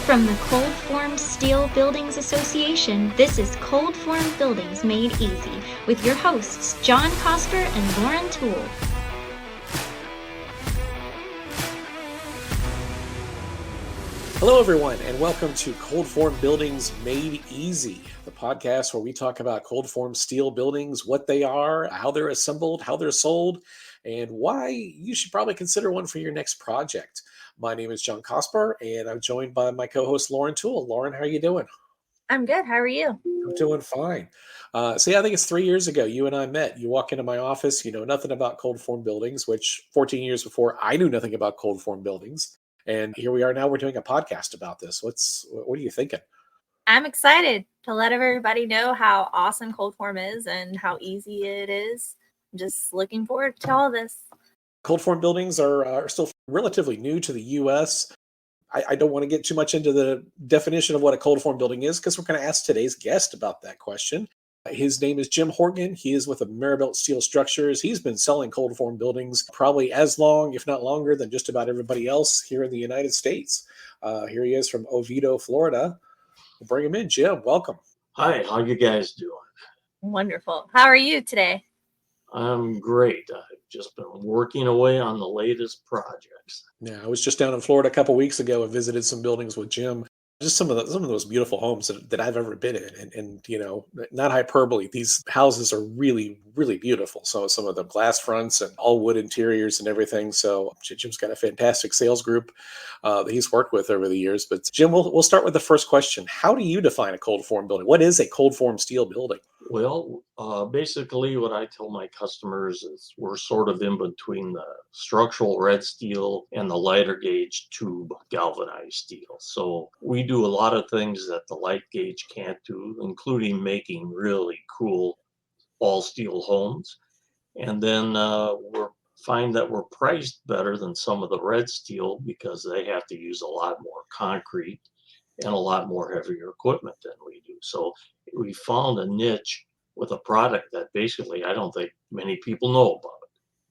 From the Cold Formed Steel Buildings Association, this is Cold Formed Buildings Made Easy with your hosts, John Cosper and Lauren Toole. Hello, everyone, and welcome to Cold Formed Buildings Made Easy, the podcast where we talk about cold formed steel buildings, what they are, how they're assembled, how they're sold, and why you should probably consider one for your next project. My name is John Cosper, and I'm joined by my co-host, Lauren Toole. Lauren, how are you doing? I'm good. How are you? I'm doing fine. I think it's 3 years ago you and I met. You walk into my office, you know nothing about cold formed buildings, which 14 years before I knew nothing about cold formed buildings. And here we are now. We're doing a podcast about this. What are you thinking? I'm excited to let everybody know how awesome cold form is and how easy it is. I'm just looking forward to all this. Cold form buildings are still relatively new to the U.S. I don't want to get too much into the definition of what a cold form building is because we're going to ask today's guest about that question. His name is Jim Horgan. He is with Ameri-Built Steel Structures. He's been selling cold form buildings probably as long, if not longer, than just about everybody else here in the United States. Here he is from Oviedo, Florida. We'll bring him in. Jim, welcome. Hi, how you guys doing? Wonderful. How are you today? I'm great. I've just been working away on the latest projects. Yeah, I was just down in Florida a couple weeks ago and visited some buildings with Jim. Just some of the most beautiful homes that I've ever been in, and you know, not hyperbole. These houses are really, really beautiful. So some of them glass fronts and all wood interiors and everything. So Jim's got a fantastic sales group that he's worked with over the years. But Jim, we'll start with the first question. How do you define a cold form building? What is a cold form steel building? Well, basically what I tell my customers is we're sort of in between the structural red steel and the lighter gauge tube galvanized steel. So we do a lot of things that the light gauge can't do, including making really cool all steel homes. And then we find that we're priced better than some of the red steel because they have to use a lot more concrete and a lot more heavier equipment than we do. So we found a niche with a product that basically I don't think many people know about.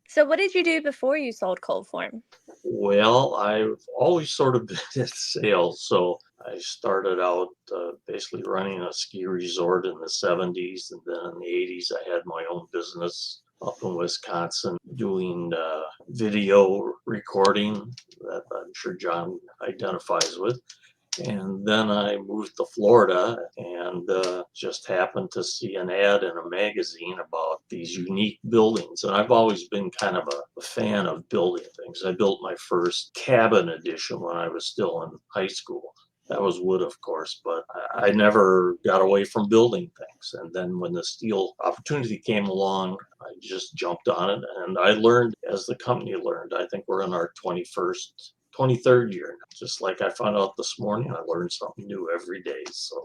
So what did you do before you sold cold form? Well, I've always sort of been in sales. So I started out basically running a ski resort in the 70s. And then in the 80s, I had my own business up in Wisconsin doing video recording that I'm sure John identifies with. And then I moved to Florida and just happened to see an ad in a magazine about these unique buildings. And I've always been kind of a fan of building things. I built my first cabin edition when I was still in high school. That was wood, of course, but I never got away from building things. And then when the steel opportunity came along, I just jumped on it. And I learned as the company learned. I think we're in our 23rd year. Just like I found out this morning, I learned something new every day. So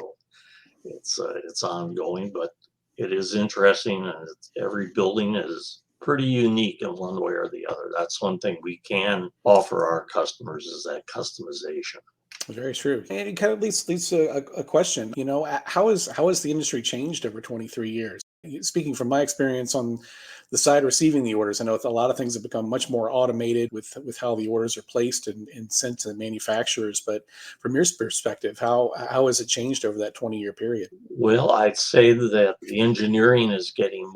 it's ongoing, but it is interesting. And every building is pretty unique in one way or the other. That's one thing we can offer our customers is that customization. Very true. And it kind of leads to a question, you know, how has the industry changed over 23 years? Speaking from my experience on the side receiving the orders, I know a lot of things have become much more automated with how the orders are placed and sent to the manufacturers. But from your perspective, how has it changed over that 20-year period? Well, I'd say that the engineering is getting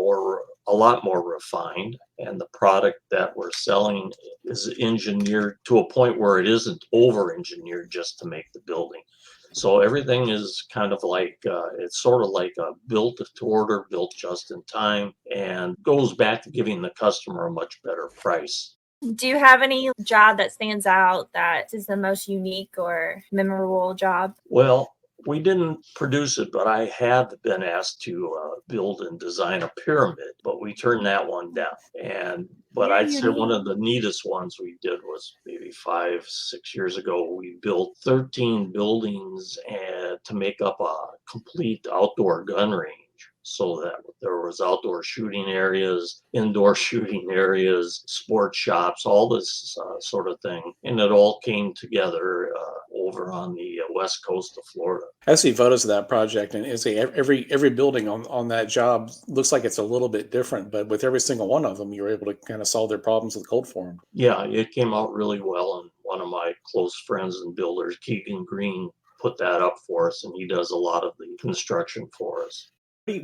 a lot more refined, and the product that we're selling is engineered to a point where it isn't over-engineered just to make the building. So everything is kind of like, it's sort of like a built to order, built just in time, and goes back to giving the customer a much better price. Do you have any job that stands out that is the most unique or memorable job? Well, we didn't produce it, but I have been asked to build and design a pyramid, but we turned that one down. But I'd say one of the neatest ones we did was maybe 5-6 years ago. We built 13 buildings to make up a complete outdoor gun range. So that there was outdoor shooting areas, indoor shooting areas, sports shops, all this sort of thing. And it all came together over on the west coast of Florida. I see photos of that project, and every building on that job looks like it's a little bit different, but with every single one of them, you were able to kind of solve their problems with cold form. Yeah, it came out really well. And one of my close friends and builders, Keegan Green, put that up for us, and he does a lot of the construction for us.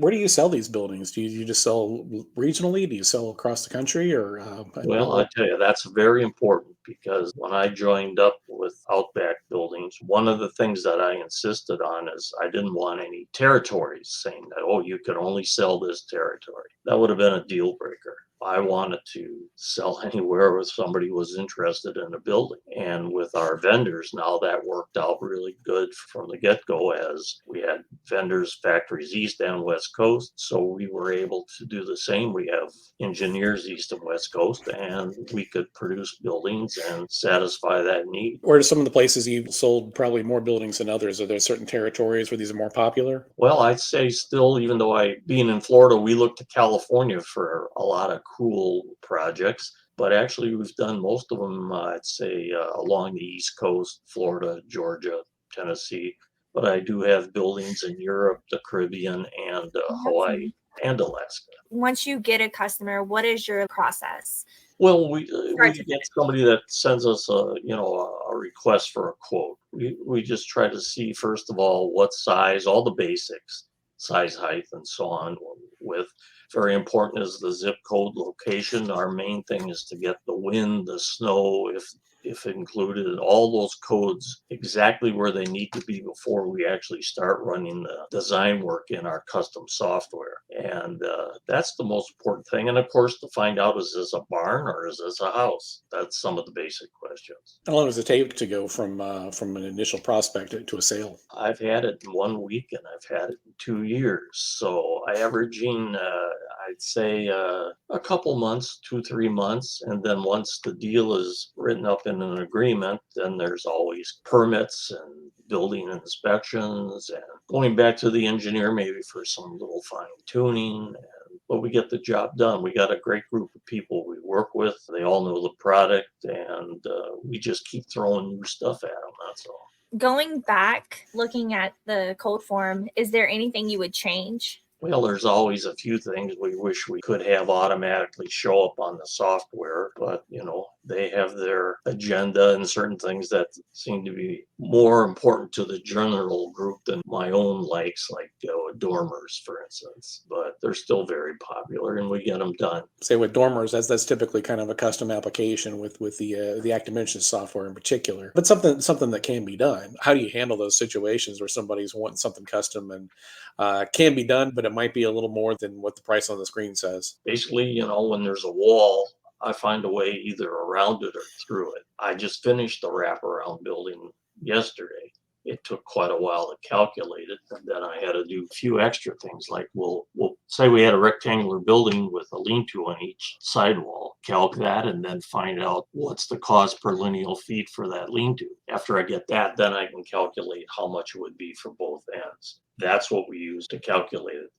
Where do you sell these buildings? Do you just sell regionally? Do you sell across the country, or Well, I tell you, that's very important because when I joined up with Outback Buildings, one of the things that I insisted on is I didn't want any territories saying that, oh, you can only sell this territory. That would have been a deal breaker. I wanted to sell anywhere if somebody was interested in a building. And with our vendors, now that worked out really good from the get-go, as we had vendors, factories east and west coast. So we were able to do the same. We have engineers east and west coast, and we could produce buildings and satisfy that need. where are some of the places you've sold probably more buildings than others? Are there certain territories where these are more popular? Well, I'd say still, even though being in Florida, we look to California for a lot of cool projects. But actually, we've done most of them, I'd say, along the East Coast, Florida, Georgia, Tennessee. But I do have buildings in Europe, the Caribbean, and Hawaii and Alaska. Once you get a customer, what is your process? Well, we get somebody that sends us a request for a quote. We just try to see, first of all, what size, all the basics, size, height, and so on. With very important is the zip code location. Our main thing is to get the wind, the snow, if included, and all those codes exactly where they need to be before we actually start running the design work in our custom software. And that's the most important thing. And of course, to find out, is this a barn or is this a house? That's some of the basic questions. How long does it take to go from an initial prospect to a sale? I've had it in 1 week and I've had it in 2 years. So I averaging, I'd say a couple months, 2-3 months. And then once the deal is written up in an agreement, then there's always permits and building inspections and going back to the engineer maybe for some little fine tuning. But we get the job done. We got a great group of people we work with. They all know the product, and we just keep throwing new stuff at them. That's all. Going back, looking at the cold form, is there anything you would change? Well, there's always a few things we wish we could have automatically show up on the software, but they have their agenda and certain things that seem to be more important to the general group than my own likes, like dormers, for instance. But they're still very popular, and we get them done. Say with dormers, that's typically kind of a custom application with the Active Dimensions software in particular. But something that can be done. How do you handle those situations where somebody's wanting something custom and can be done, but it might be a little more than what the price on the screen says? Basically, when there's a wall, I find a way either around it or through it. I just finished the wraparound building yesterday. It took quite a while to calculate it, and then I had to do a few extra things, like we'll say we had a rectangular building with a lean-to on each sidewall. Calc that and then find out what's the cost per lineal feet for that lean-to. After I get that, then I can calculate how much it would be for both ends. That's what we use to calculate it.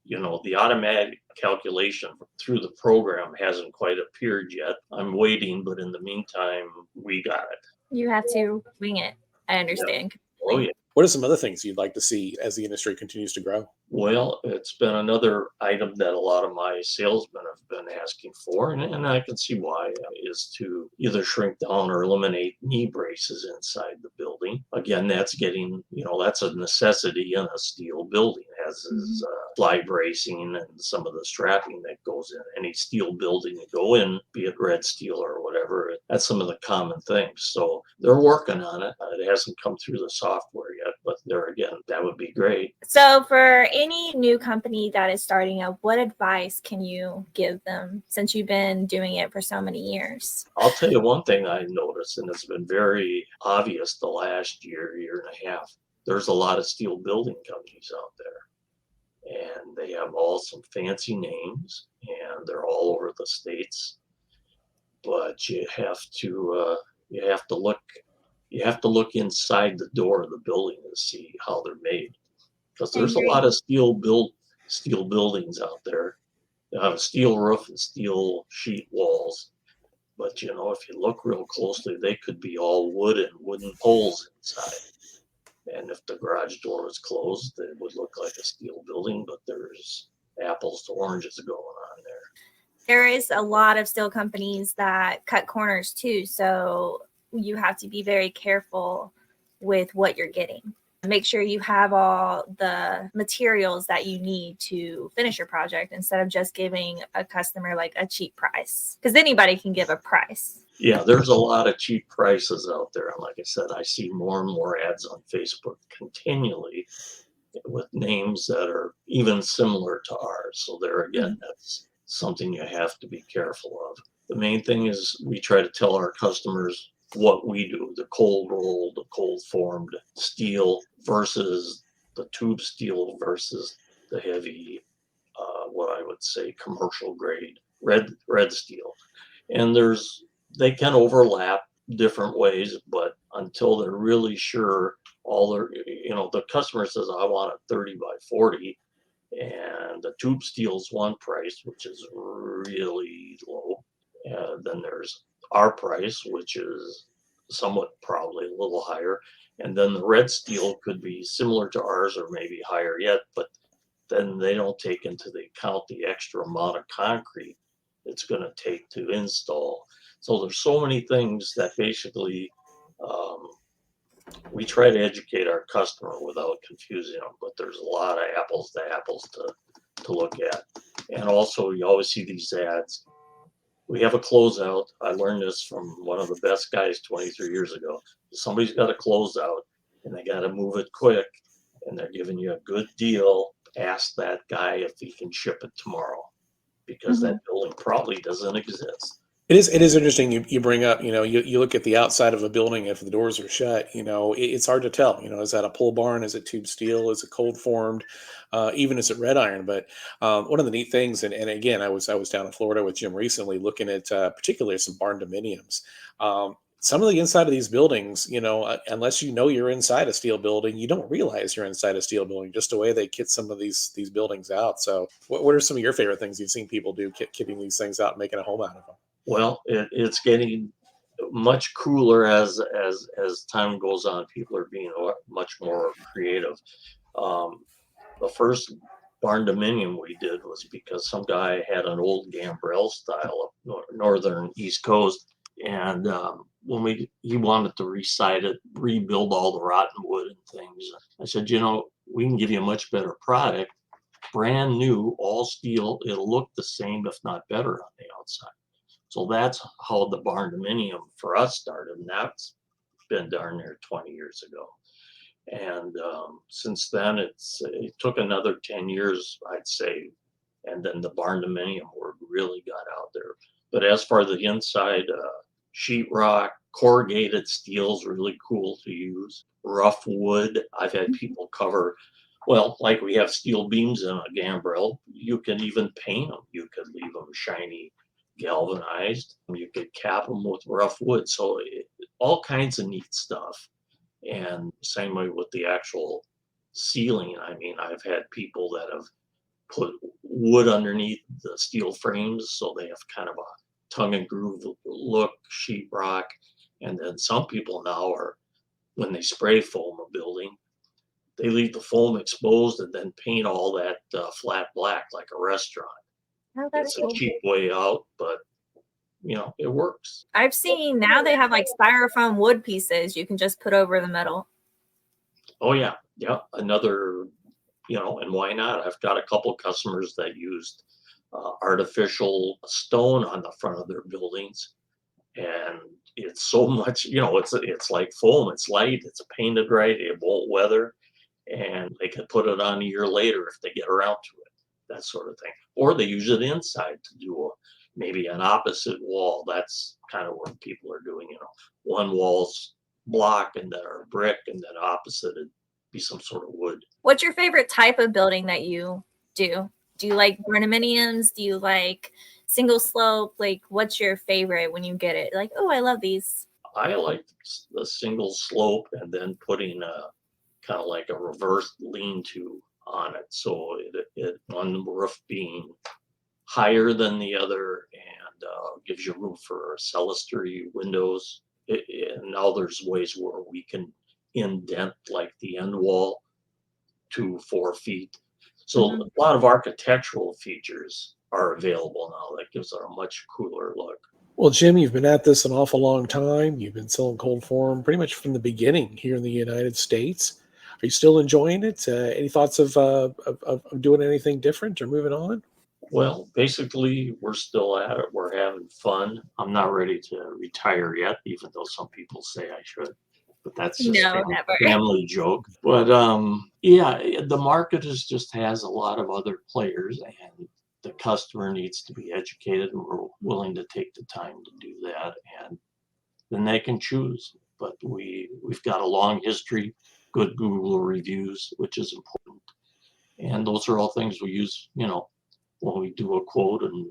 The automatic calculation through the program hasn't quite appeared yet. I'm waiting, but in the meantime, we got it. You have to wing it. I understand. Oh, yeah. What are some other things you'd like to see as the industry continues to grow? Well, it's been another item that a lot of my salesmen have been asking for, and I can see why, is to either shrink down or eliminate knee braces inside the building. Again, that's getting, that's a necessity in a steel building, as is fly bracing and some of the strapping that goes in any steel building you go in, be it red steel or whatever. That's some of the common things. So they're working on it. It hasn't come through the software yet, but there again, that would be great. So for any new company that is starting up, what advice can you give them since you've been doing it for so many years? I'll tell you one thing I noticed, and it's been very obvious the last year and a half. There's a lot of steel building companies out there, and they have all some fancy names, and they're all over the states. But you have to look inside the door of the building to see how they're made. Because there's a lot of steel buildings out there. They have a steel roof and steel sheet walls. But if you look real closely, they could be all wood and wooden poles inside. And if the garage door was closed, it would look like a steel building, but there's apples to oranges going on there. There is a lot of steel companies that cut corners too. So you have to be very careful with what you're getting. make sure you have all the materials that you need to finish your project instead of just giving a customer like a cheap price, because anybody can give a price. Yeah, there's a lot of cheap prices out there. And like I said, I see more and more ads on Facebook continually with names that are even similar to ours. So there again, that's something you have to be careful of. The main thing is we try to tell our customers what we do, the cold rolled, the cold formed steel versus the tube steel versus the heavy, what I would say commercial grade red steel. And they can overlap different ways, but until they're really sure, the customer says, I want a 30 by 40, and the tube steel's one price, which is really low. Then there's our price, which is somewhat probably a little higher. And then the red steel could be similar to ours or maybe higher yet, but then they don't take into the account the extra amount of concrete it's going to take to install. So there's so many things that basically we try to educate our customer without confusing them, but there's a lot of apples to apples to look at. And also you always see these ads. We have a closeout. I learned this from one of the best guys 23 years ago. Somebody's got a closeout and they got to move it quick and they're giving you a good deal. Ask that guy if he can ship it tomorrow, because that building probably doesn't exist. It is interesting you bring up, you look at the outside of a building, if the doors are shut, it's hard to tell, is that a pole barn? Is it tube steel? Is it cold formed? Even is it red iron? But one of the neat things, and again, I was down in Florida with Jim recently looking at particularly some barn dominiums. Some of the inside of these buildings, unless you're inside a steel building, you don't realize you're inside a steel building, just the way they kit some of these buildings out. So what are some of your favorite things you've seen people do, kitting these things out and making a home out of them? Well, it's getting much cooler as time goes on. People are being much more creative. The first barn dominium we did was because some guy had an old gambrel style up northern East Coast, and when he wanted to resite it, rebuild all the rotten wood and things, I said, we can give you a much better product, brand new, all steel. It'll look the same, if not better, on the outside. So that's how the barn dominium for us started, and that's been darn near 20 years ago. And since then, it took another 10 years, I'd say, and then the barn dominium word really got out there. But as far as the inside, sheetrock, corrugated steel is really cool to use. Rough wood, I've had people cover, like we have steel beams in a gambrel, you can even paint them. You could leave them shiny, galvanized. You could cap them with rough wood. So all kinds of neat stuff. And same way with the actual ceiling. I mean, I've had people that have put wood underneath the steel frames, so they have kind of a tongue and groove look, sheetrock. And then some people now when they spray foam a building, they leave the foam exposed and then paint all that flat black like a restaurant. Oh, it's a cheap way out, but it works. I've seen now they have like styrofoam wood pieces you can just put over the metal. Oh yeah. Another, and why not? I've got a couple customers that used artificial stone on the front of their buildings, and it's so much, it's like foam. It's light. It's painted right. It won't weather, and they can put it on a year later if they get around to it. That sort of thing. Or they use it inside to do maybe an opposite wall. That's kind of what people are doing. One wall's block and then or brick, and then opposite it'd be some sort of wood. What's your favorite type of building that you do? Do you like barndominiums? Do you like single slope? Like, what's your favorite when you get it? Like, oh, I love these. I like the single slope and then putting a kind of like a reverse lean-to on it, so it one roof being higher than the other and gives you room for clerestory windows. And now there's ways where we can indent like the end wall to 4 feet. So a lot of architectural features are available now that gives it a much cooler look. Well, Jim, you've been at this an awful long time. You've been selling cold form pretty much from the beginning here in the United States. Are you still enjoying it? Any thoughts of doing anything different or moving on? Well, basically, we're still at it. We're having fun. I'm not ready to retire yet, even though some people say I should. But that's just No, never. family joke. But yeah, the market just has a lot of other players, and the customer needs to be educated, and we're willing to take the time to do that, and then they can choose. But we've got a long history, good Google reviews, which is important, and those are all things we use, when we do a quote and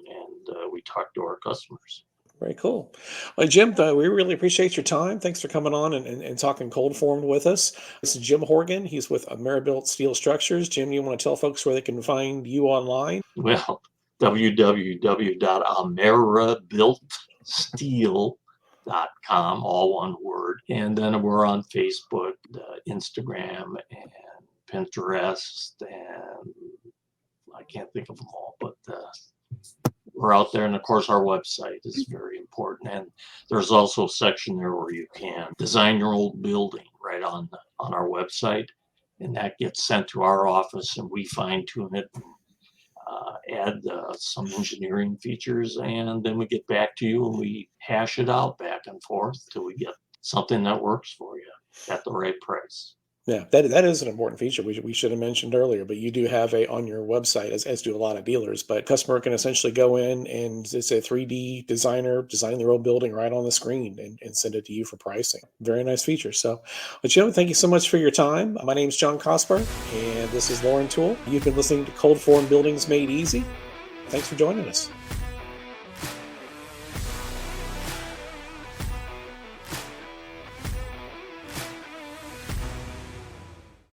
we talk to our customers. Very cool. Well, Jim, we really appreciate your time. Thanks for coming on and talking cold formed with us. This is Jim Horgan. He's with Ameri-Built Steel Structures. Jim, you want to tell folks where they can find you online? Well, www.ameribuiltsteel.com, all one word. And then we're on Facebook, Instagram, and Pinterest, and I can't think of them all, but we're out there. And of course, our website is very important. And there's also a section there where you can design your old building right on our website. And that gets sent to our office, and we fine tune it, add some engineering features, and then we get back to you and we hash it out back and forth till we get something that works for you at the right price. Yeah, that is an important feature we should have mentioned earlier, but you do have on your website, as do a lot of dealers, but customer can essentially go in and it's a 3D designer designing their own building right on the screen and send it to you for pricing. Very nice feature. So, but Jim, thank you so much for your time. My name is John Cosper, and this is Lauren Toole. You've been listening to Cold Form Buildings Made Easy. Thanks for joining us.